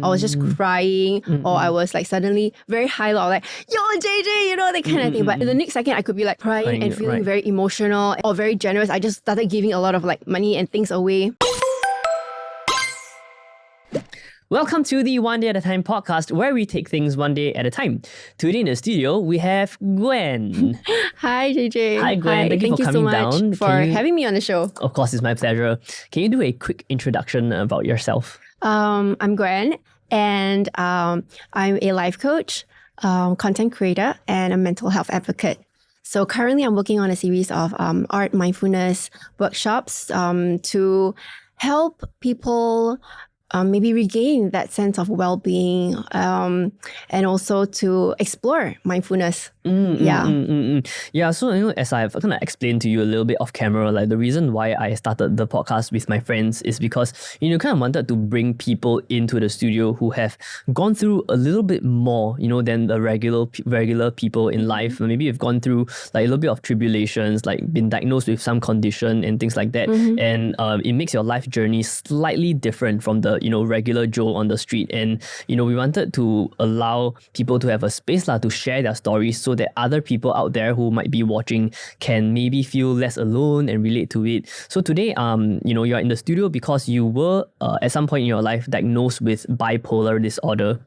I was just crying, or I was like suddenly very high low, like, yo, JJ, that kind of thing. But in the next second, I could be like crying and feeling very emotional or very generous. I just started giving a lot of like money and things away. Welcome to the One Day at a Time podcast, where we take things one day at a time. Today in the studio, we have Gwen. Hi, JJ. Hi, Gwen. Thank you for coming so much down. for having me on the show. Of course, it's my pleasure. Can you do a quick introduction about yourself? I'm Gwen, and I'm a life coach, content creator, and a mental health advocate. So currently, I'm working on a series of art mindfulness workshops to help people maybe regain that sense of well-being and also to explore mindfulness. Yeah, so as I've kind of explained to you a little bit off camera, like the reason why I started the podcast with my friends is because kind of wanted to bring people into the studio who have gone through a little bit more than the regular people in life. Maybe you've gone through like a little bit of tribulations, like been diagnosed with some condition and things like that, and it makes your life journey slightly different from the regular Joe on the street. And we wanted to allow people to have a space to share their stories, so that other people out there who might be watching can maybe feel less alone and relate to it. So today, you're in the studio because you were at some point in your life diagnosed with bipolar disorder,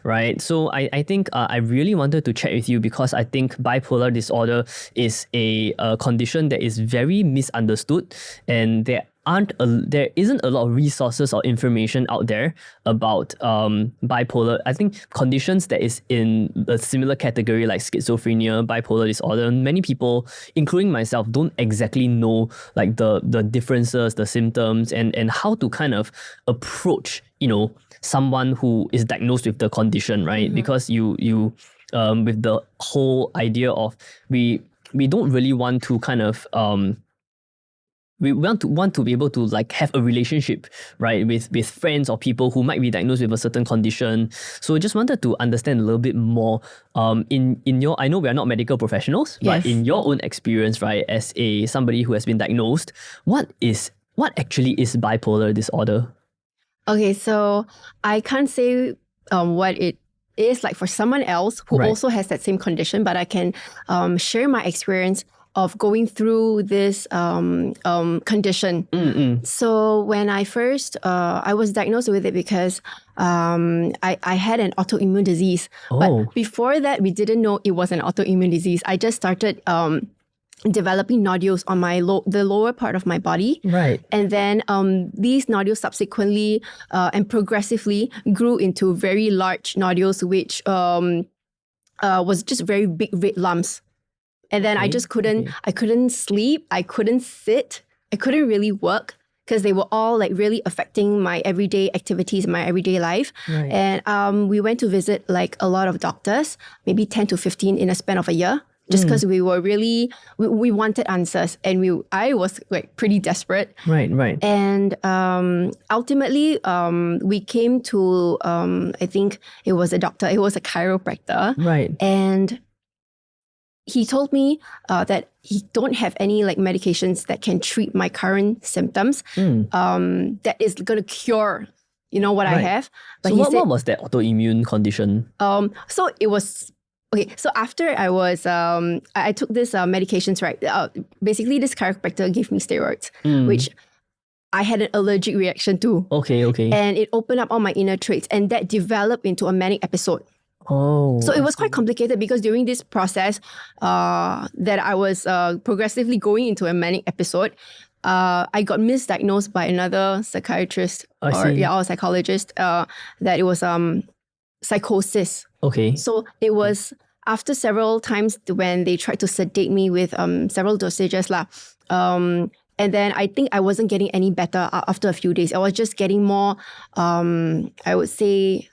right? So I think I really wanted to chat with you because I think bipolar disorder is a condition that is very misunderstood, and there isn't a lot of resources or information out there about bipolar. I think conditions that is in a similar category like schizophrenia, bipolar disorder, many people, including myself, don't exactly know like the differences, the symptoms, and how to kind of approach someone who is diagnosed with the condition, right? Because you with the whole idea of we don't really want to kind of we want to be able to like have a relationship, right, with friends or people who might be diagnosed with a certain condition. So I just wanted to understand a little bit more in your, I know we are not medical professionals, but in your own experience, right, as somebody who has been diagnosed, what actually is bipolar disorder? Okay, so I can't say what it is like for someone else who also has that same condition, but I can share my experience of going through this condition. So when I first, I was diagnosed with it because I had an autoimmune disease. But before that, we didn't know it was an autoimmune disease. I just started developing nodules on the lower part of my body. Right. And then these nodules subsequently and progressively grew into very large nodules, which was just very big red lumps. And then I just couldn't sleep, I couldn't sit, I couldn't really work because they were all like really affecting my everyday activities, my everyday life. Right. And we went to visit like a lot of doctors, maybe 10 to 15 in a span of a year, just because we were really, we wanted answers, and I was like pretty desperate. Right. And ultimately, we came to, I think it was a doctor, it was a chiropractor. Right. And he told me that he don't have any like medications that can treat my current symptoms that is going to cure, what I have. But so what was that autoimmune condition? So it was, okay, so after I was, I took this medications, right? Basically, this chiropractor gave me steroids, which I had an allergic reaction to. Okay. And it opened up all my inner traits, and that developed into a manic episode. So it was quite complicated because during this process that I was progressively going into a manic episode, I got misdiagnosed by another psychiatrist or psychologist that it was psychosis. Okay. So it was after several times when they tried to sedate me with several dosages and then I think I wasn't getting any better after a few days. I was just getting more, I would say,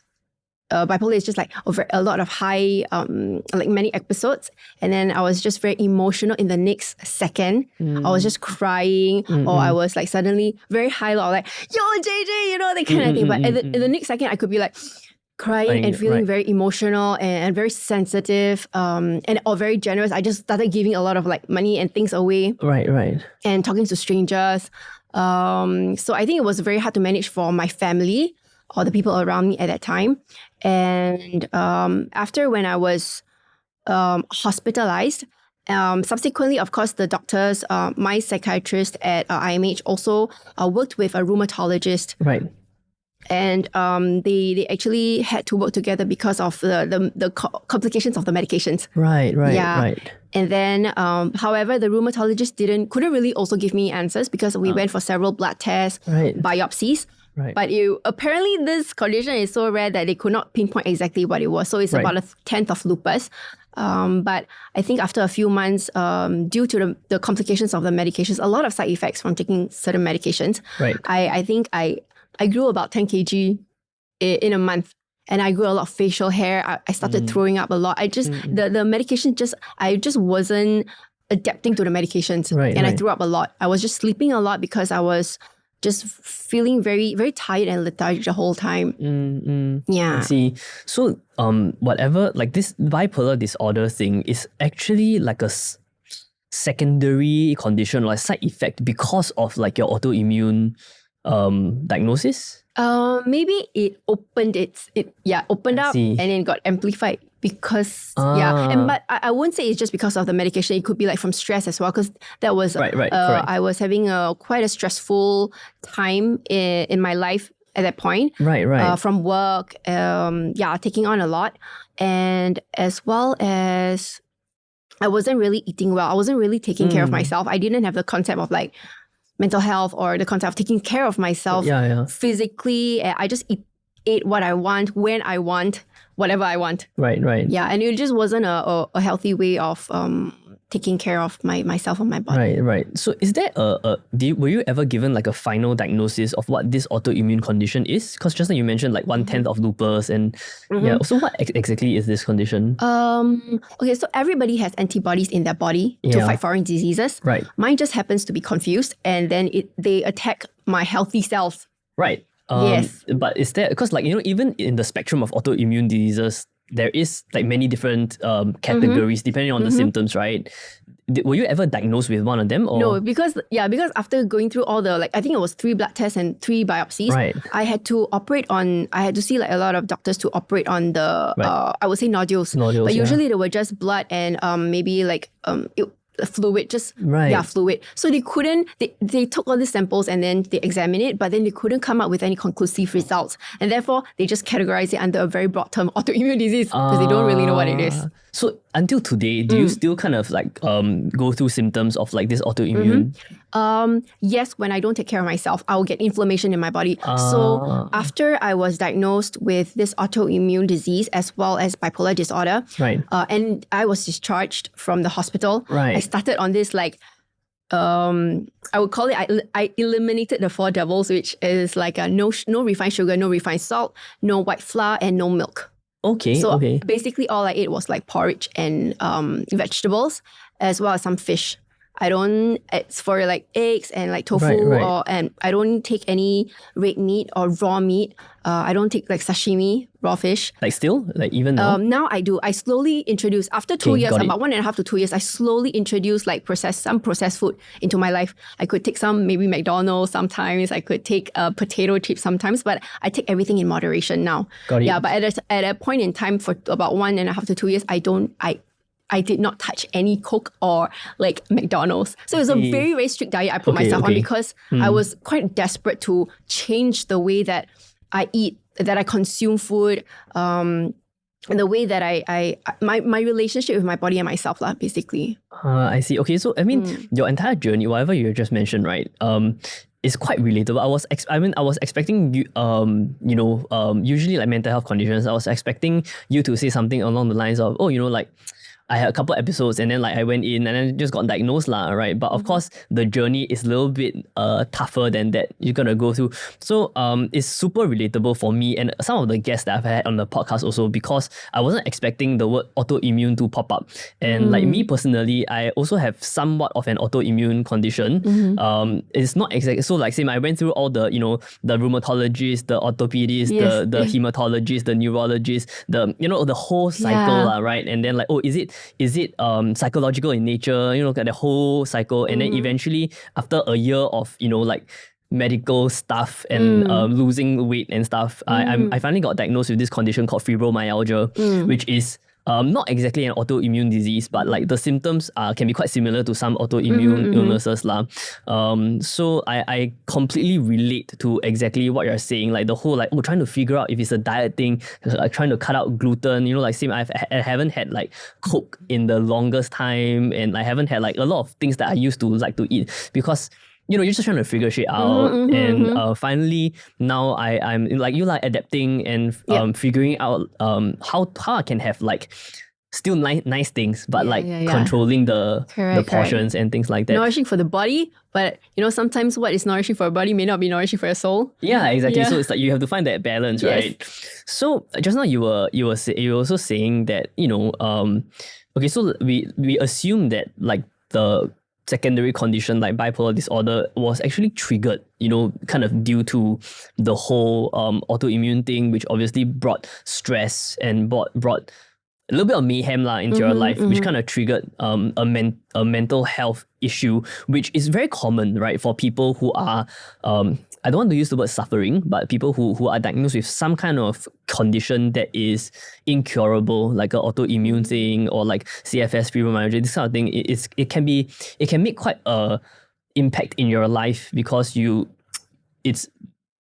bipolar is just like a lot of high, like many episodes. And then I was just very emotional in the next second. I was just crying or I was like suddenly very high low, like, yo, JJ, that kind of thing. But in the next second, I could be like crying and feeling very emotional and very sensitive or very generous. I just started giving a lot of like money and things away. Right. And talking to strangers. So I think it was very hard to manage for my family. or the people around me at that time. And after when I was hospitalized, subsequently, of course, the doctors, my psychiatrist at IMH also worked with a rheumatologist. Right. And they actually had to work together because of the complications of the medications. Right. Yeah. Right. And then, however, the rheumatologist couldn't really also give me answers because we went for several blood tests, biopsies. Right. But apparently this condition is so rare that they could not pinpoint exactly what it was. So it's about a 10th of lupus. But I think after a few months, due to the complications of the medications, a lot of side effects from taking certain medications, I think I grew about 10 kg in a month. And I grew a lot of facial hair. I started throwing up a lot. The medication I just wasn't adapting to the medications. And I threw up a lot. I was just sleeping a lot because I was just feeling very, very tired and lethargic the whole time. Yeah. I see. So, whatever, like this bipolar disorder thing is actually like a secondary condition, like side effect because of like your autoimmune diagnosis? Maybe it opened opened up and then got amplified because but I wouldn't say it's just because of the medication. It could be like from stress as well, because that was I was having quite a stressful time in my life at that point. From work, taking on a lot, and as well as I wasn't really eating well. I wasn't really taking care of myself. I didn't have the concept of like mental health or the concept of taking care of myself physically. I just ate what I want, when I want, whatever I want. Right. Yeah, and it just wasn't a healthy way of taking care of myself and my body. Right. So is there were you ever given like a final diagnosis of what this autoimmune condition is? Because just like you mentioned like 1/10 of lupus and so what exactly is this condition? Okay, so everybody has antibodies in their body to fight foreign diseases. Right. Mine just happens to be confused and then they attack my healthy cells. Right. Yes. But is there, because like, even in the spectrum of autoimmune diseases, there is like many different categories depending on the symptoms, right? Were you ever diagnosed with one of them? Or? No, because after going through all the, I think it was 3 blood tests and 3 biopsies, I had to see like a lot of doctors to operate on the, I would say nodules. But usually they were just blood and maybe like fluid, fluid. So they couldn't, they took all these samples and then they examined it, but then they couldn't come up with any conclusive results. And therefore, they just categorized it under a very broad term, autoimmune disease, because they don't really know what it is. So until today, do you still kind of like go through symptoms of like this autoimmune? Yes, when I don't take care of myself, I will get inflammation in my body. So after I was diagnosed with this autoimmune disease as well as bipolar disorder, and I was discharged from the hospital, I started on this like, I would call it, I eliminated the 4 devils, which is like no refined sugar, no refined salt, no white flour, and no milk. So basically all I ate was like porridge and vegetables as well as some fish. It's for like eggs and like tofu and I don't take any red meat or raw meat. I don't take like sashimi, raw fish. Like still? Like even now? Now I do. I slowly introduce, after 2 years, about 1.5 to 2 years, I slowly introduce like some processed food into my life. I could take some maybe McDonald's sometimes. I could take potato chips sometimes, but I take everything in moderation now. Got it. Yeah, but at a point in time for about 1.5 to 2 years, I did not touch any Coke or like McDonald's. So it was a very, very strict diet I put myself on because I was quite desperate to change the way that I eat, that I consume food, and the way that my relationship with my body and myself, basically. I see. Okay, so I mean, your entire journey, whatever you just mentioned, right? Is quite relatable. I was expecting you, usually like mental health conditions, I was expecting you to say something along the lines of, like, I had a couple episodes and then like I went in and then just got diagnosed right? But of course the journey is a little bit tougher than that you're gonna go through. So it's super relatable for me and some of the guests that I've had on the podcast also, because I wasn't expecting the word autoimmune to pop up. And like me personally, I also have somewhat of an autoimmune condition. It's not exactly, so like same, I went through all the, the rheumatologists, the orthopedists, the hematologists, the neurologists, the whole cycle, right? And then like, is it psychological in nature, look at the whole cycle. And then eventually after a year of, like medical stuff and losing weight and stuff, I finally got diagnosed with this condition called fibromyalgia, which is not exactly an autoimmune disease, but like the symptoms can be quite similar to some autoimmune illnesses lah. So I completely relate to exactly what you're saying, like the whole trying to figure out if it's a diet thing, trying to cut out gluten, like same, I haven't had like Coke in the longest time, and I haven't had like a lot of things that I used to like to eat because you're just trying to figure shit out. Finally, now I'm like you, like adapting and figuring out how I can have like still nice things, but controlling the portions and things like that. Nourishing for the body, but sometimes what is nourishing for a body may not be nourishing for your soul. Yeah, exactly. So it's like you have to find that balance, right? So just now you were also saying that okay, so we assume that like the secondary condition like bipolar disorder was actually triggered, kind of due to the whole autoimmune thing, which obviously brought stress and brought a little bit of mayhem into your life, which kind of triggered a mental health issue, which is very common, right, for people who are I don't want to use the word suffering, but people who are diagnosed with some kind of condition that is incurable, like an autoimmune thing or like CFS, fibromyalgia, this kind of thing. It can make quite a impact in your life because it's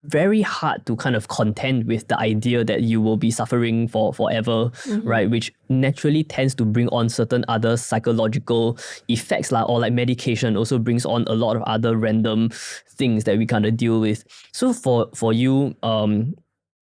very hard to kind of contend with the idea that you will be suffering for forever, right? Which naturally tends to bring on certain other psychological effects, or like medication also brings on a lot of other random things that we kind of deal with. So for you,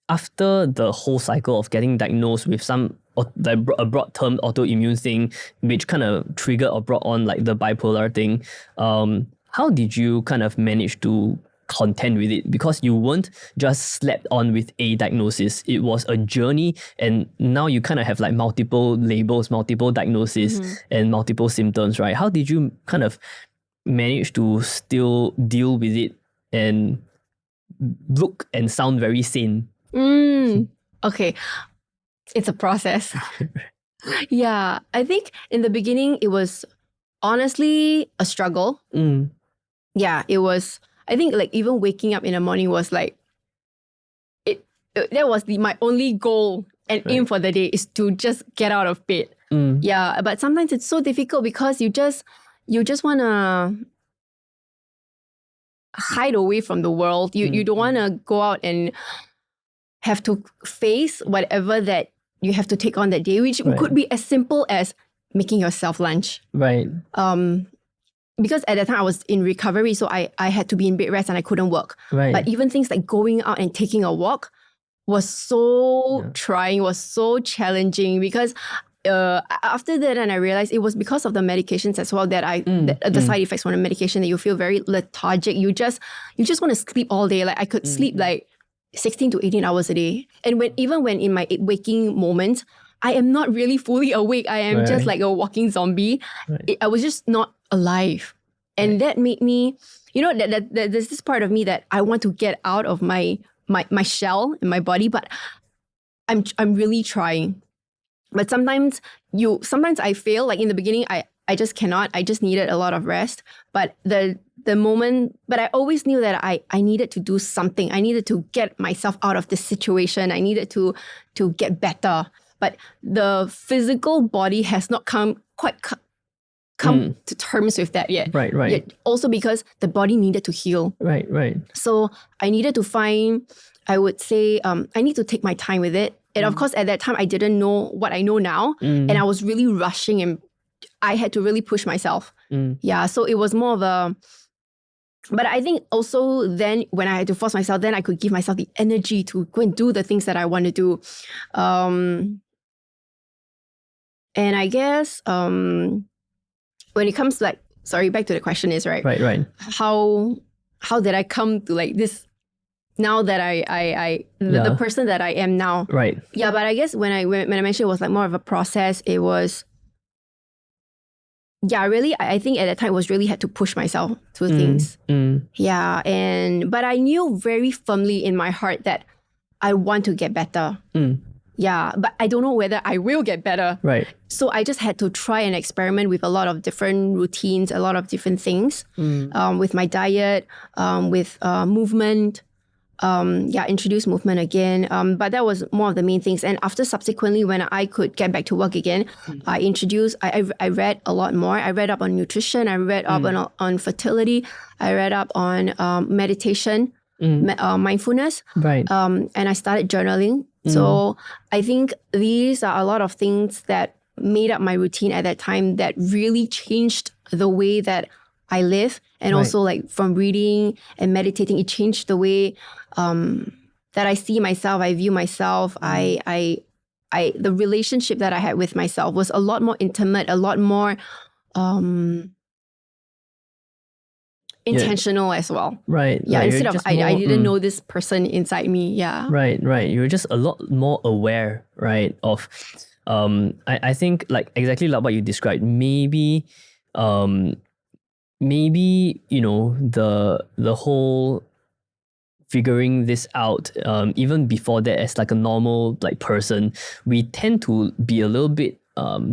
after the whole cycle of getting diagnosed with a broad term autoimmune thing, which kind of triggered or brought on like the bipolar thing, how did you kind of manage to contend with it? Because you weren't just slapped on with a diagnosis. It was a journey, and now you kind of have like multiple labels, multiple diagnoses, and multiple symptoms, right? How did you kind of manage to still deal with it and look and sound very sane? Okay. It's a process. Yeah. I think in the beginning, it was honestly a struggle. Yeah, it was. I think like even waking up in the morning was like, that was my only goal and aim for the day is to just get out of bed. Yeah, but sometimes it's so difficult because you just want to hide away from the world. You don't want to go out and have to face whatever that you have to take on that day, which could be as simple as making yourself lunch. Right. Because at that time I was in recovery, so I had to be in bed rest and I couldn't work. Right. But even things like going out and taking a walk was so trying, was so challenging because after that, and I realized it was because of the medications as well that the side effects from the medication, that you feel very lethargic. You just want to sleep all day. Like I could sleep like 16 to 18 hours a day. And even when in my waking moments, I am not really fully awake. I am just like a walking zombie. I was just not alive. And that made me, that there's this part of me that I want to get out of my shell in my body, but I'm really trying. But sometimes I fail. Like in the beginning, I just cannot. I just needed a lot of rest. But the moment, but I always knew that I needed to do something. I needed to get myself out of this situation. I needed to get better. But the physical body has not come to terms with that yet. Right. Yet also because the body needed to heal. Right. So I needed to find, I would say, I need to take my time with it. And of course, at that time, I didn't know what I know now. And I was really rushing and I had to really push myself. Yeah, so it was more of a... But I think also then when I had to force myself, then I could give myself the energy to go and do the things that I want to do. And I guess when it comes to back to the question is, right? Right. How did I come to like this now that the person that I am now? Right. Yeah, but I guess when I mentioned it was like more of a process, it was... Yeah, really, I think at that time was really had to push myself to things. Yeah, but I knew very firmly in my heart that I want to get better. Yeah, but I don't know whether I will get better. Right. So I just had to try and experiment with a lot of different routines, a lot of different things, with my diet, with movement. Introduce movement again. But that was more of the main things. And after subsequently, when I could get back to work again, I read a lot more. I read up on nutrition. I read up on fertility. I read up on meditation, mindfulness. Right. And I started journaling. So I think these are a lot of things that made up my routine at that time that really changed the way that I live. And also like from reading and meditating, it changed the way that I see myself, I view myself. The relationship that I had with myself was a lot more intimate, a lot more intentional as well. Right. Yeah, like instead of I didn't know this person inside me. Yeah. Right. You're just a lot more aware, right, of I think like exactly like what you described. Maybe you know, the whole figuring this out, even before that, as like a normal like person, we tend to be a little bit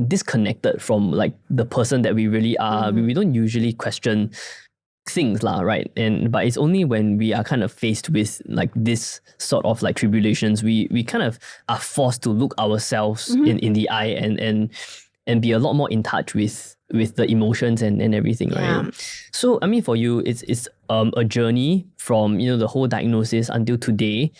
disconnected from like the person that we really are. We don't usually question things lah, right? But it's only when we are kind of faced with like this sort of like tribulations, we kind of are forced to look ourselves in the eye and be a lot more in touch with the emotions and everything, right? So I mean, for you, it's a journey from, you know, the whole diagnosis until today.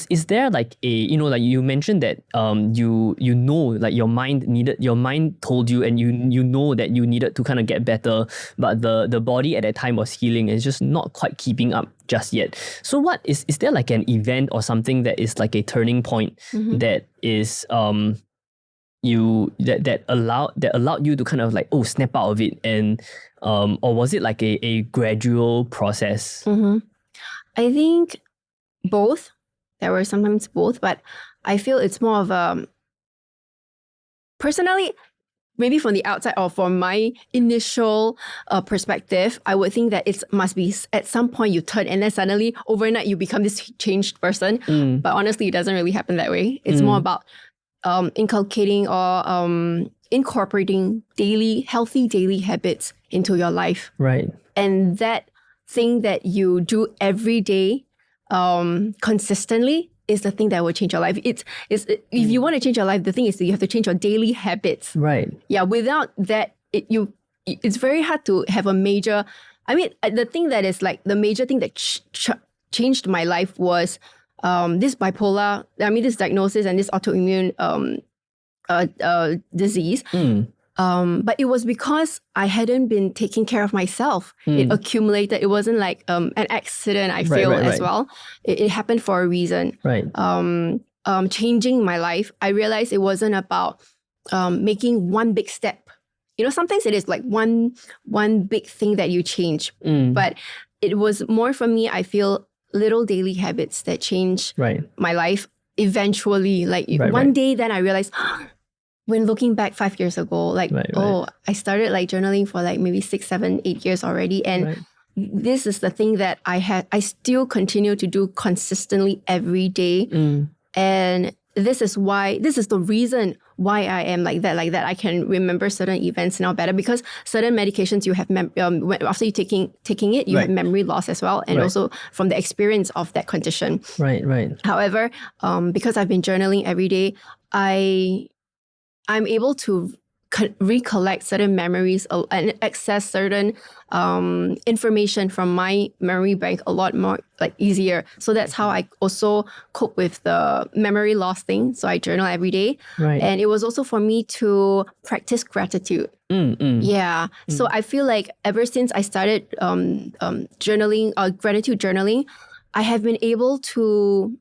Is there like a, you know, like you mentioned that you know, like your mind told you, and you know that you needed to kind of get better, but the body at that time was healing and it's just not quite keeping up just yet. So what is there like an event or something that is like a turning point that is that allowed you to kind of like snap out of it, and or was it like a gradual process? I think both. There were sometimes both, but I feel it's more of a personally, maybe from the outside or from my initial perspective, I would think that it must be at some point you turn and then suddenly overnight you become this changed person. But honestly, it doesn't really happen that way. It's more about inculcating or incorporating healthy daily habits into your life. Right. And that thing that you do every day consistently is the thing that will change your life. If you want to change your life, the thing is that you have to change your daily habits. Right. Yeah. Without that, it's very hard to have a major. I mean, the thing that is like the major thing that changed my life was this bipolar. I mean, this diagnosis and this autoimmune disease. But it was because I hadn't been taking care of myself. It accumulated. It wasn't like an accident, I feel, as well. It happened for a reason. Right. Changing my life, I realized it wasn't about making one big step. You know, sometimes it is like one big thing that you change. But it was more for me, I feel, little daily habits that change my life eventually. Like one day, then I realized, when looking back 5 years ago, like, I started like journaling for like maybe 6, 7, 8 years already. And this is the thing that I still continue to do consistently every day. And this is the reason why I am like that. I can remember certain events now better, because certain medications you have, after you taking it, you have memory loss as well. And also from the experience of that condition. Right. However, because I've been journaling every day, I'm able to recollect certain memories and access certain information from my memory bank a lot more like easier. So that's how I also cope with the memory loss thing. So I journal every day. And it was also for me to practice gratitude. Yeah. So I feel like ever since I started journaling, gratitude journaling, I have been able to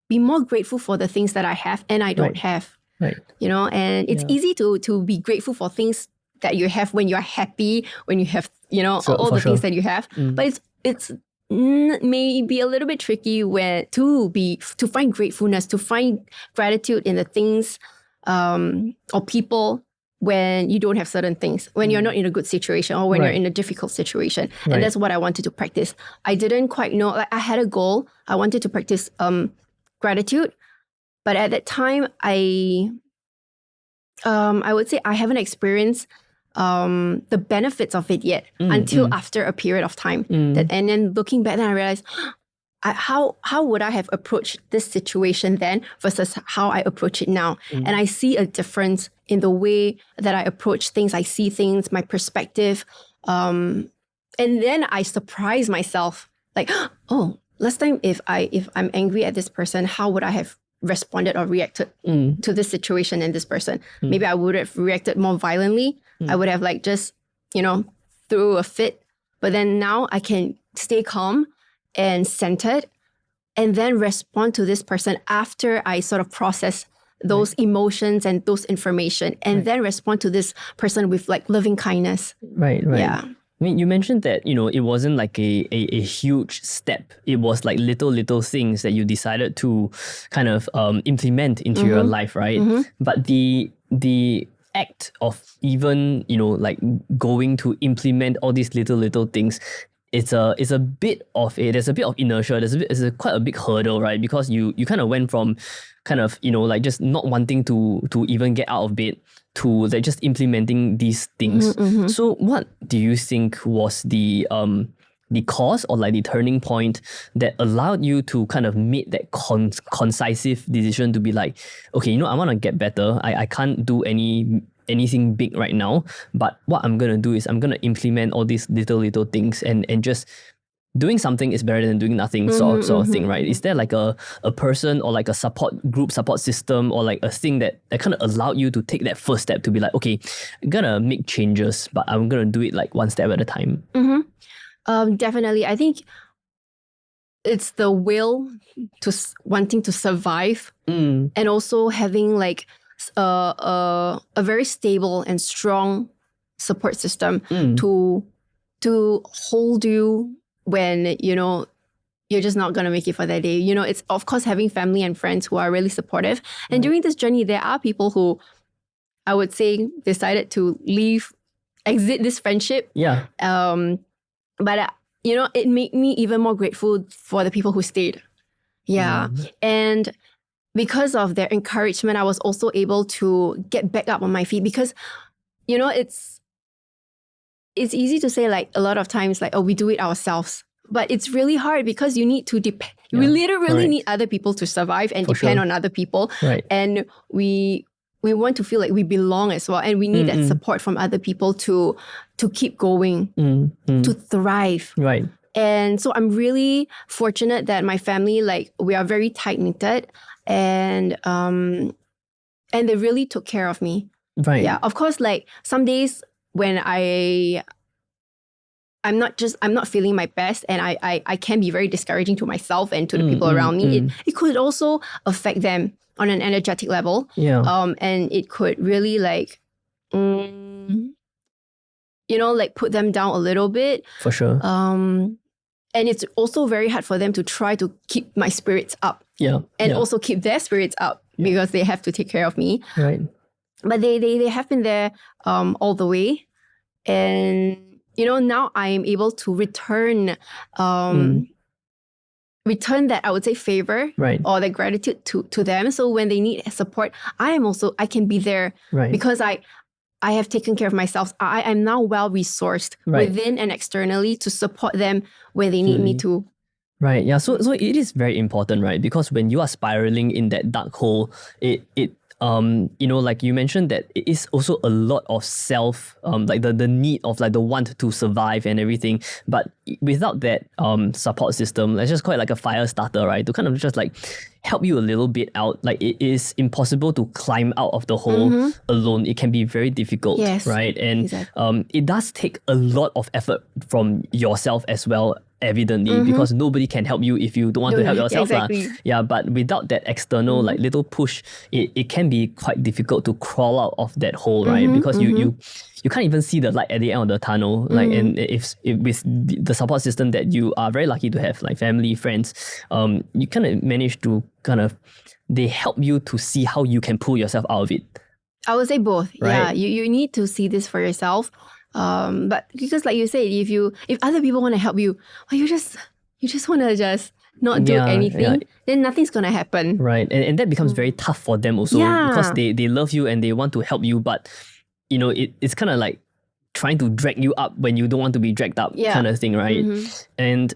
be more grateful for the things that I have and I don't have. You know, and it's easy to be grateful for things that you have when you're happy, when you have, you know, all the things that you have. But it's maybe a little bit tricky to find gratefulness, to find gratitude in the things or people when you don't have certain things, when you're not in a good situation or when you're in a difficult situation. And that's what I wanted to practice. I didn't quite know, like I had a goal. I wanted to practice gratitude. But at that time, I would say I haven't experienced the benefits of it yet until after a period of time. And then looking back, then I realized, how would I have approached this situation then versus how I approach it now? And I see a difference in the way that I approach things. I see things, my perspective. And then I surprise myself, like, oh, last time if I'm angry at this person, how would I have responded or reacted to this situation and this person? Maybe I would have reacted more violently. I would have like just, threw a fit. But then now I can stay calm and centered and then respond to this person after I sort of process those emotions and those information and then respond to this person with like loving kindness. Right. Yeah. I mean, you mentioned that, it wasn't like a huge step. It was like little things that you decided to kind of implement into your life, right? But the act of even, like going to implement all these little things, it's a bit of there's a bit of inertia. It's quite a big hurdle, right? Because you kind of went from kind of, like just not wanting to even get out of bed to like just implementing these things. So what do you think was the cause or like the turning point that allowed you to kind of make that concisive decision to be like, okay, I want to get better. I can't do anything big right now, but what I'm gonna do is I'm gonna implement all these little things and just doing something is better than doing nothing sort of thing, right? Is there like a person or like a support system or like a thing that kind of allowed you to take that first step to be like, okay, I'm gonna make changes, but I'm gonna do it like one step at a time? Definitely. I think it's the will to wanting to survive and also having like a very stable and strong support system to hold you when you're just not gonna make it for that day. It's of course having family and friends who are really supportive. And during this journey, there are people who I would say decided to exit this friendship. Yeah. But it made me even more grateful for the people who stayed. Yeah. And because of their encouragement, I was also able to get back up on my feet because, it's easy to say like a lot of times like, oh, we do it ourselves. But it's really hard because you need to we literally need other people to survive and depend on other people. Right. And we want to feel like we belong as well. And we need that support from other people to keep going, to thrive. Right. And so I'm really fortunate that my family, like, we are very tight-knitted and they really took care of me. Right. Yeah. Of course, like some days when I'm not feeling my best and I can be very discouraging to myself and to the people around me. It could also affect them on an energetic level. Yeah. And it could really like, like put them down a little bit. For sure. And it's also very hard for them to try to keep my spirits up. Yeah. And also keep their spirits up because they have to take care of me. Right. But they have been there all the way. And, now I am able to return that, I would say, favor or the gratitude to them. So when they need support, I can be there because I have taken care of myself. I am now well-resourced within and externally to support them where they need me to. Right. Yeah. So it is very important, right? Because when you are spiraling in that dark hole, it like you mentioned that it is also a lot of self, like the need of like the want to survive and everything. But without that support system, let's just call it like a fire starter, right? To kind of just like help you a little bit out. Like it is impossible to climb out of the hole alone. It can be very difficult, right? And it does take a lot of effort from yourself as well, evidently, because nobody can help you if you don't want to help yourself. Exactly. Yeah, but without that external like little push, it can be quite difficult to crawl out of that hole, right? Because you can't even see the light at the end of the tunnel. Like, and if with the support system that you are very lucky to have, like family, friends, you kind of manage to they help you to see how you can pull yourself out of it. I would say both. Right. Yeah, you need to see this for yourself. But because like you said, if other people want to help you, or you just want to just not do anything, then nothing's going to happen. Right. And that becomes very tough for them also because they love you and they want to help you, but you know, it's kind of like trying to drag you up when you don't want to be dragged up kind of thing, right? And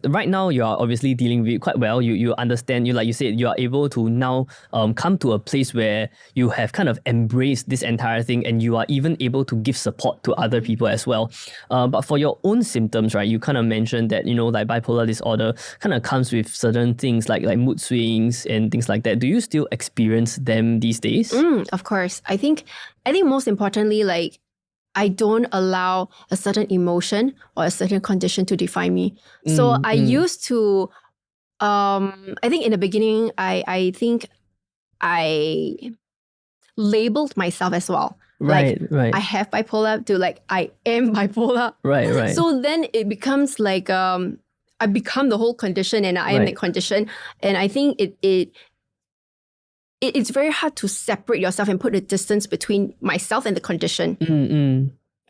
right now you are obviously dealing with it quite well. You understand, like you said, you are able to now come to a place where you have kind of embraced this entire thing and you are even able to give support to other people as well. But for your own symptoms, right, you kind of mentioned that, you know, like bipolar disorder kind of comes with certain things like mood swings and things like that. Do you still experience them these days? Of course. I think most importantly, like, I don't allow a certain emotion or a certain condition to define me. So I used to, I think in the beginning, I think I labeled myself as well. Right. I have bipolar to like, I am bipolar. Right. So then it becomes like, I become the whole condition and I am the condition. And I think it's very hard to separate yourself and put a distance between myself and the condition.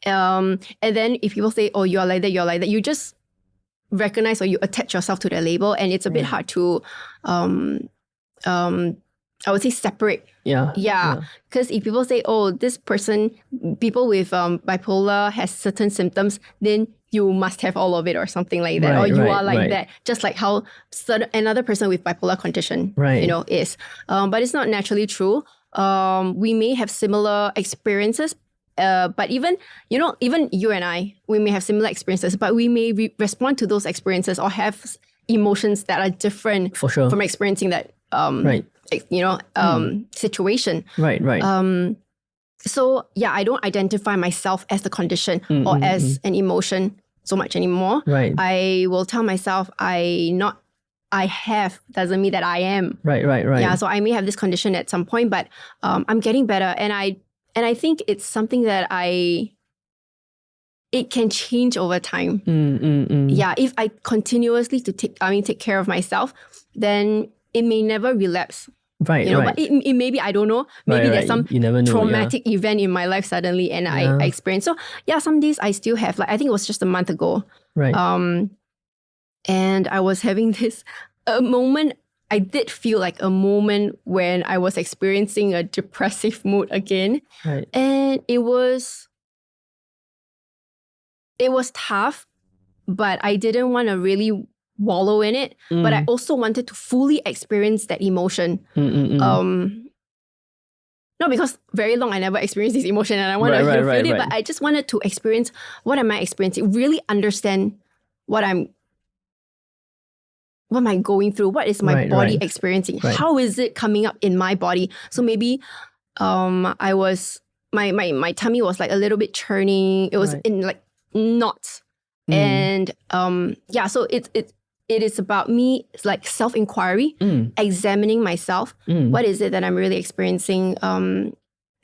And then if people say, oh, you're like that, you just recognize or you attach yourself to the label, and it's a bit hard to, I would say, separate. Yeah. Because if people say, oh, this person, people with bipolar has certain symptoms, then you must have all of it or something like that. Or you are like that. Just like how another person with bipolar condition, you know, is. But it's not naturally true. We may have similar experiences. But even you and I, we may have similar experiences, but we may respond to those experiences or have emotions that are different for sure from experiencing that situation. Right. So yeah, I don't identify myself as the condition or as an emotion so much anymore. Right. I will tell myself I have doesn't mean that I am. Right. Yeah, so I may have this condition at some point, but I'm getting better, and I think it's something that it can change over time. Yeah, if I continuously take care of myself, then it may never relapse. Right. But it maybe, I don't know, maybe there's some traumatic event in my life suddenly and I experience. So yeah, some days I still have, like, I think it was just a month ago. Right. And I was having a moment. I did feel like a moment when I was experiencing a depressive mood again. Right. And it was tough, but I didn't want to really wallow in it. But I also wanted to fully experience that emotion. Not because very long I never experienced this emotion and I want to feel it, but I just wanted to experience what am I experiencing, really understand what am I going through? What is my body experiencing? How is it coming up in my body? So maybe I was my tummy was like a little bit churning. It was in like knots. And so it is about me, like self-inquiry, examining myself. What is it that I'm really experiencing? And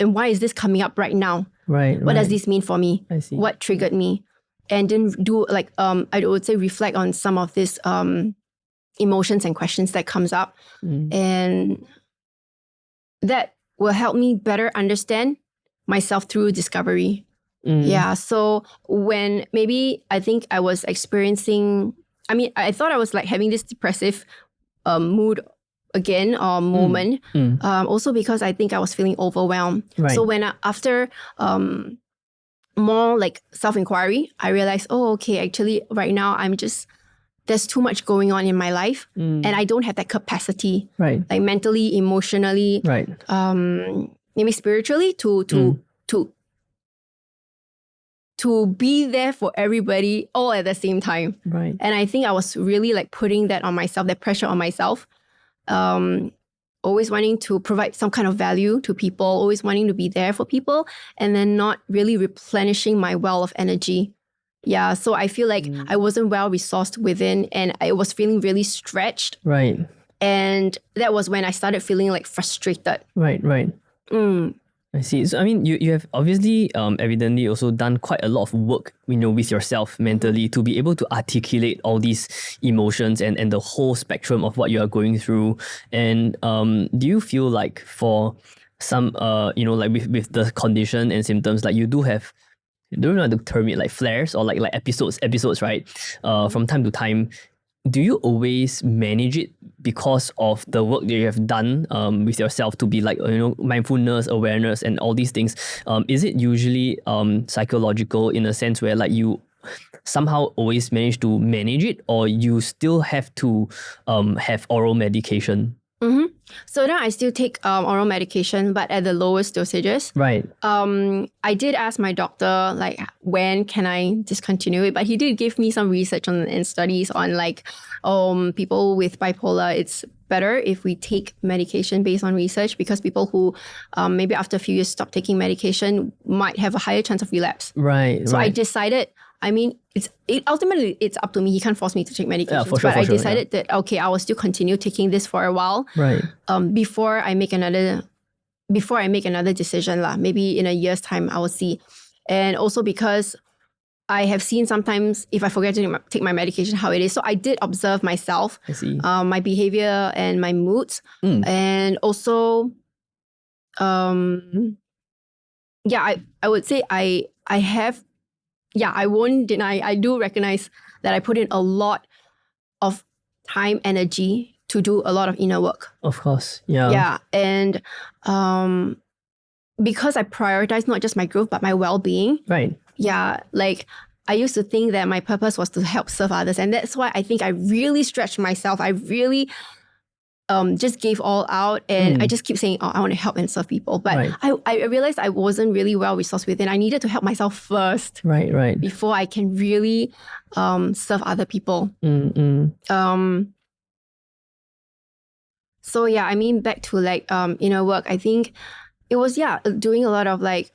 why is this coming up right now? What does this mean for me? I see. What triggered me? And then do like I would say reflect on some of this emotions and questions that comes up, and that will help me better understand myself through discovery. Yeah, so when maybe I think I was experiencing, I thought I was like having this depressive mood again or moment, also because I think I was feeling overwhelmed. So when after more like self-inquiry, I realized, oh, okay, actually right now there's too much going on in my life, and I don't have that capacity, like mentally, emotionally, maybe spiritually to be there for everybody all at the same time. And I think I was really like putting that on myself, that pressure on myself, always wanting to provide some kind of value to people, always wanting to be there for people, and then not really replenishing my well of energy. Yeah, so I feel like I wasn't well resourced within, and I was feeling really stretched. And that was when I started feeling like frustrated. I see. So you have obviously evidently also done quite a lot of work, with yourself mentally to be able to articulate all these emotions and the whole spectrum of what you are going through. And do you feel like for some like with the condition and symptoms, like you do have, I don't know how to term it, like flares or like episodes, right? From time to time, do you always manage it because of the work that you have done with yourself to be like, mindfulness, awareness, and all these things? Is it usually psychological in a sense where like you somehow always manage to manage it, or you still have to have oral medication? Mm-hmm. So now I still take oral medication, but at the lowest dosages. Right. I did ask my doctor, like, when can I discontinue it? But he did give me some research and studies on like people with bipolar. It's better if we take medication based on research, because people who maybe after a few years stop taking medication might have a higher chance of relapse. Right. So I decided, I mean, ultimately it's up to me. He can't force me to take medications. But I decided that, okay, I will still continue taking this for a while. Right. Before I make another decision lah. Maybe in a year's time I will see. And also because I have seen sometimes if I forget to take my medication, how it is. So I did observe myself, I see. My behavior and my moods. And also, I would say I have. Yeah, I won't deny. I do recognize that I put in a lot of time, energy to do a lot of inner work. Of course, yeah. Yeah, and because I prioritize not just my growth but my well-being. Right. Yeah, like I used to think that my purpose was to help serve others, and that's why I think I really stretched myself. I really just gave all out, and I just keep saying, I want to help and serve people. But I realized I wasn't really well resourced within. I needed to help myself first. Right. Before I can really serve other people. So yeah, I mean, back to like inner work, I think it was, doing a lot of like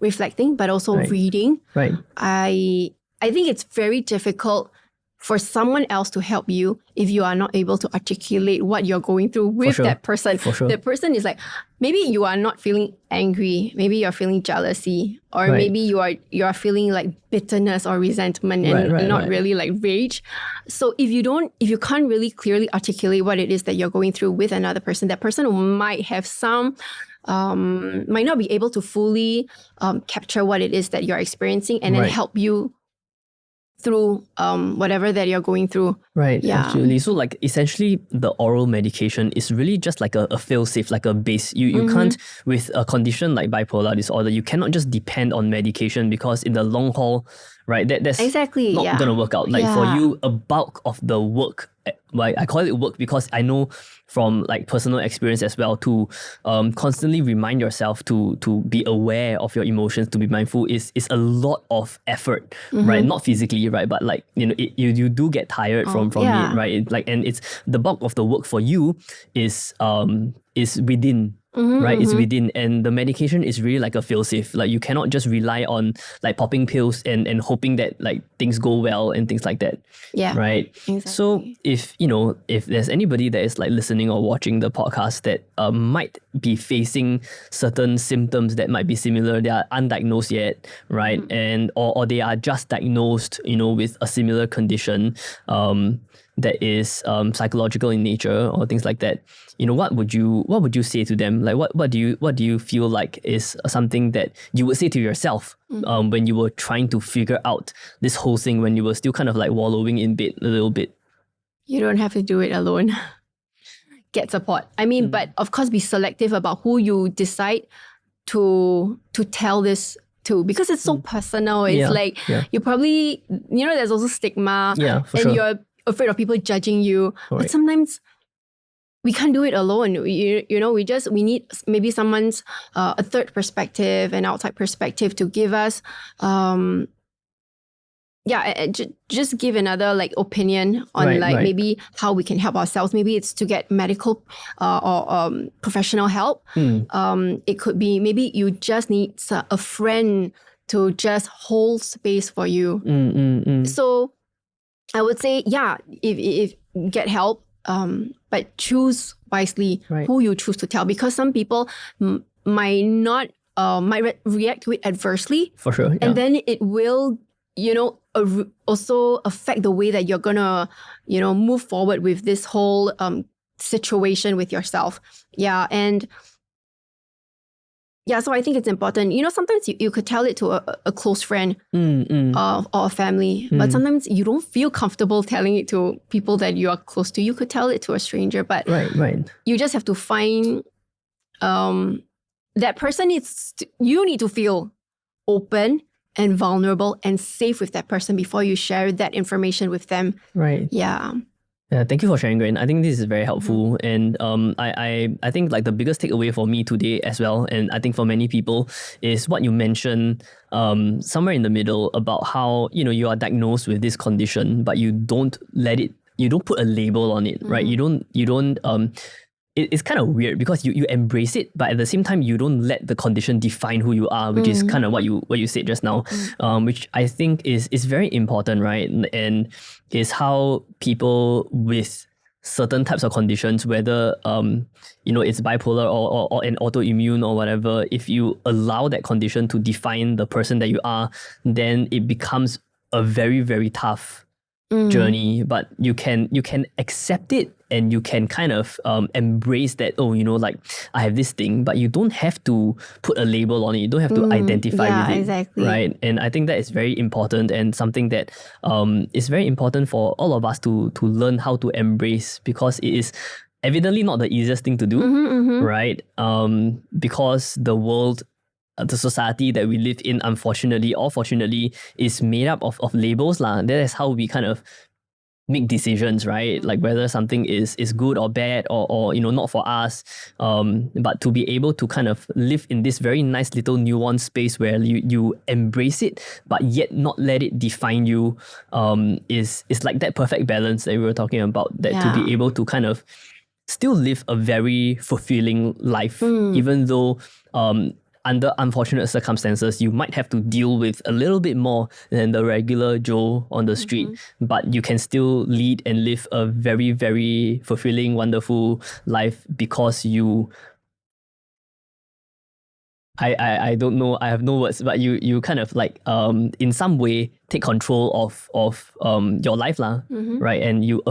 reflecting, but also reading. Right. I think it's very difficult for someone else to help you if you are not able to articulate what you're going through with that person. For sure. The person is like, maybe you are not feeling angry, maybe you're feeling jealousy, or maybe you are feeling like bitterness or resentment and not really like rage. So if you can't really clearly articulate what it is that you're going through with another person, that person might have some might not be able to fully capture what it is that you're experiencing and then help you through whatever that you're going through. Right, yeah. Absolutely. So like essentially the oral medication is really just like a fail-safe, like a base. You can't, with a condition like bipolar disorder, you cannot just depend on medication, because in the long haul, right, that's exactly not going to work out. Like for you, a bulk of the work, like I call it work because I know from like personal experience as well, to constantly remind yourself to be aware of your emotions, to be mindful is a lot of effort, right? Not physically, right? But like, you do get tired from it, right? And it's the bulk of the work for you is within. Right, it's within, and the medication is really like a fail-safe. Like you cannot just rely on like popping pills and hoping that like things go well and things like that. Yeah, right. Exactly. So if there's anybody that is like listening or watching the podcast that might be facing certain symptoms that might be similar, they are undiagnosed yet, right, and or they are just diagnosed, with a similar condition, that is psychological in nature or things like that, what would you say to them? Like what do you feel like is something that you would say to yourself when you were trying to figure out this whole thing, when you were still kind of like wallowing in bed a little bit? You don't have to do it alone. Get support. I mean, but of course be selective about who you decide to tell this to, because it's so personal. It's you probably, there's also stigma, and you're afraid of people judging you. But sometimes we can't do it alone. We need maybe someone's a third perspective, an outside perspective to give us just give another like opinion on maybe how we can help ourselves. Maybe it's to get medical or professional help. It could be maybe you just need a friend to just hold space for you. So I would say, if get help, but choose wisely who you choose to tell, because some people might not react to it adversely. For sure, and then it will also affect the way that you're gonna move forward with this whole situation with yourself. And so I think it's important. Sometimes you could tell it to a close friend or a family, but sometimes you don't feel comfortable telling it to people that you are close to. You could tell it to a stranger, but you just have to find that person you need to feel open and vulnerable and safe with that person before you share that information with them. Right. Yeah. Yeah, thank you for sharing, Gwen. I think this is very helpful. And I think like the biggest takeaway for me today as well, and I think for many people, is what you mentioned somewhere in the middle about how, you are diagnosed with this condition, but you don't put a label on it, right? You don't it's kind of weird because you embrace it, but at the same time you don't let the condition define who you are, which is kind of what you said just now, which I think is very important, right? And is how people with certain types of conditions, whether it's bipolar or an autoimmune or whatever, if you allow that condition to define the person that you are, then it becomes a very, very tough journey. But you can accept it, and you can kind of embrace that, like I have this thing, but you don't have to put a label on it. You don't have to identify with it. Exactly. Right? And I think that is very important, and something that is very important for all of us to learn how to embrace, because it is evidently not the easiest thing to do, right? Because the world, the society that we live in, unfortunately or fortunately, is made up of labels. That is how we kind of make decisions, right? Like whether something is good or bad, or not for us. But to be able to kind of live in this very nice little nuanced space where you embrace it, but yet not let it define you, is like that perfect balance that we were talking about. That to be able to kind of still live a very fulfilling life, even though under unfortunate circumstances, you might have to deal with a little bit more than the regular Joe on the street, but you can still lead and live a very, very fulfilling, wonderful life because you... I don't know, I have no words, but you kind of like in some way take control of your life, right? And you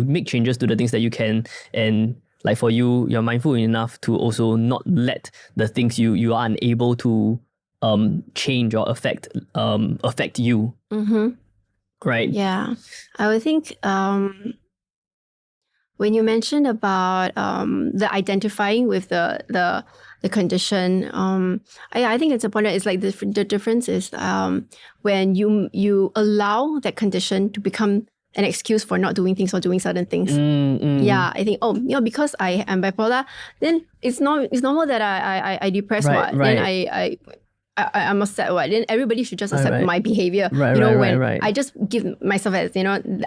make changes to the things that you can, and like for you, you're mindful enough to also not let the things you are unable to change or affect you. Right? Yeah. I would think when you mentioned about the identifying with the condition, I think it's important. It's like the difference is when you allow that condition to become an excuse for not doing things or doing certain things. Yeah, I think, because I am bipolar, then it's normal that I depress. Right. Then I'm upset. Then everybody should just accept my behavior. Right. I just give myself as,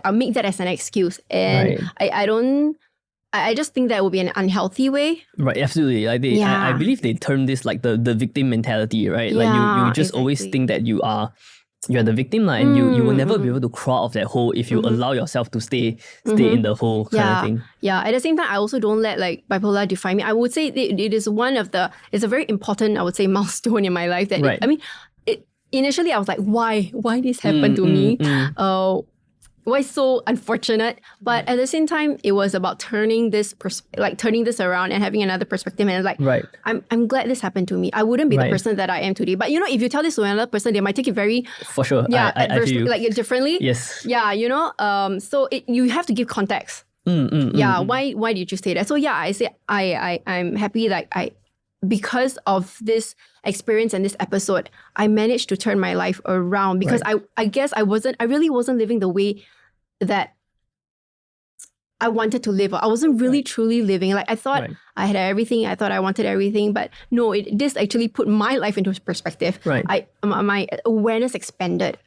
I'll make that as an excuse. And I just think that would be an unhealthy way. Right, absolutely. Like I believe they term this like the victim mentality, right? Like you just always think that you're the victim, and you will never be able to crawl out of that hole if you allow yourself to stay in the hole kind of thing. Yeah, at the same time, I also don't let like bipolar define me. I would say it is it's a very important, I would say, milestone in my life. That I mean, initially I was like, why this happened to me? Why so unfortunate? But at the same time, it was about turning this around and having another perspective. And like, I'm glad this happened to me. I wouldn't be the person that I am today. But if you tell this to another person, they might take it very for sure. Adversely, like differently. Yes. Yeah, so you have to give context. Why did you say that? So I say I'm happy that because of this experience and this episode, I managed to turn my life around, because I guess I really wasn't living the way that I wanted to live. I wasn't really truly living. Like I thought I had everything. I thought I wanted everything, but no, this actually put my life into perspective. My awareness expanded.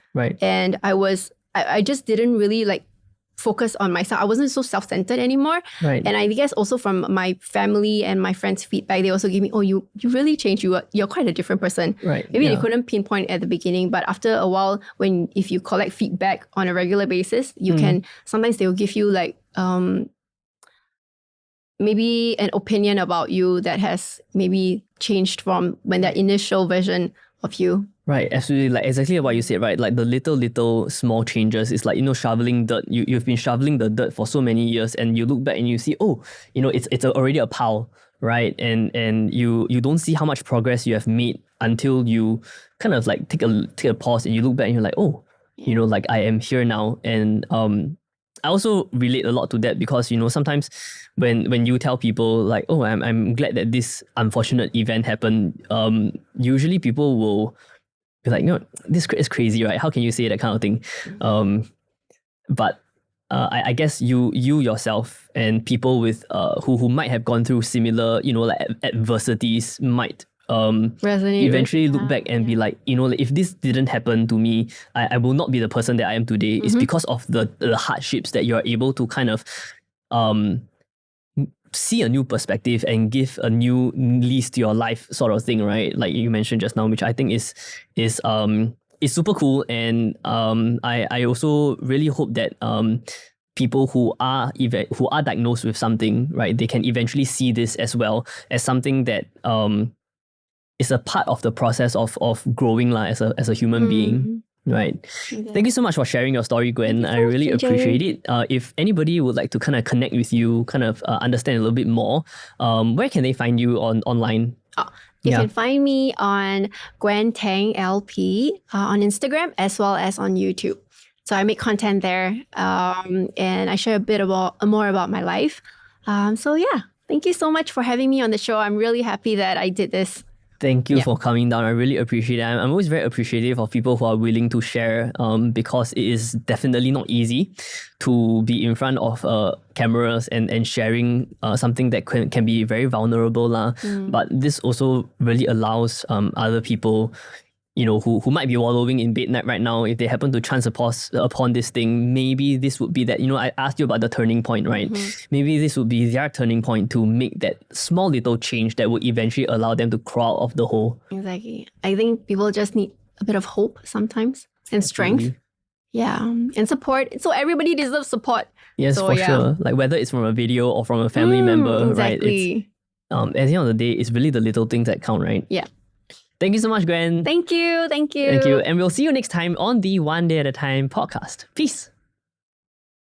And I just didn't really like focus on myself. I wasn't so self-centered anymore. And I guess also from my family and my friends' feedback, they also gave me, you really changed. You're quite a different person. Maybe they couldn't pinpoint at the beginning, but after a while, if you collect feedback on a regular basis, you can, sometimes they will give you like maybe an opinion about you that has maybe changed from when that initial version of you. Right, absolutely. Like exactly what you said, right? Like the little small changes. It's like, shoveling dirt. You've been shoveling the dirt for so many years, and you look back and you see, it's already a pile, right? And you don't see how much progress you have made until you kind of like take a pause and you look back and you're like, oh, you know, like I am here now. And I also relate a lot to that because, you know, sometimes when you tell people like, oh, I'm glad that this unfortunate event happened, usually people will be like, no, this is crazy, right? How can you say that kind of thing? But I guess you yourself and people with who might have gone through similar, you know, like adversities might Resonate eventually with, look back and be like, you know, like, if this didn't happen to me, I will not be the person that I am today. It's because of the hardships that you're able to kind of see a new perspective and give a new lease to your life, sort of thing, right? Like you mentioned just now, which I think is super cool. And I also really hope that people who are diagnosed with something, right, they can eventually see this as well as something that is a part of the process of growing as a human being. Right. Okay. Thank you so much for sharing your story, Gwen. I really appreciate it. If anybody would like to kind of connect with you, kind of understand a little bit more, where can they find you online? You can find me on Gwen Tang LP on Instagram as well as on YouTube. So I make content there and I share a bit more about my life. So yeah, thank you so much for having me on the show. I'm really happy that I did this. Thank you for coming down. I really appreciate it. I'm always very appreciative of people who are willing to share because it is definitely not easy to be in front of cameras and sharing something that can be very vulnerable. But this also really allows other people, you know, who might be wallowing in bed right now, if they happen to chance upon this thing, maybe this would be that, you know, I asked you about the turning point, right? Maybe this would be their turning point to make that small little change that would eventually allow them to crawl off the hole. Exactly. I think people just need a bit of hope sometimes and strength. Yeah. And support. So everybody deserves support. Yes, so, for sure. Like whether it's from a video or from a family member, right? It's, at the end of the day, it's really the little things that count, right? Yeah. Thank you so much, Gwen. Thank you. And we'll see you next time on the One Day at a Time podcast. Peace.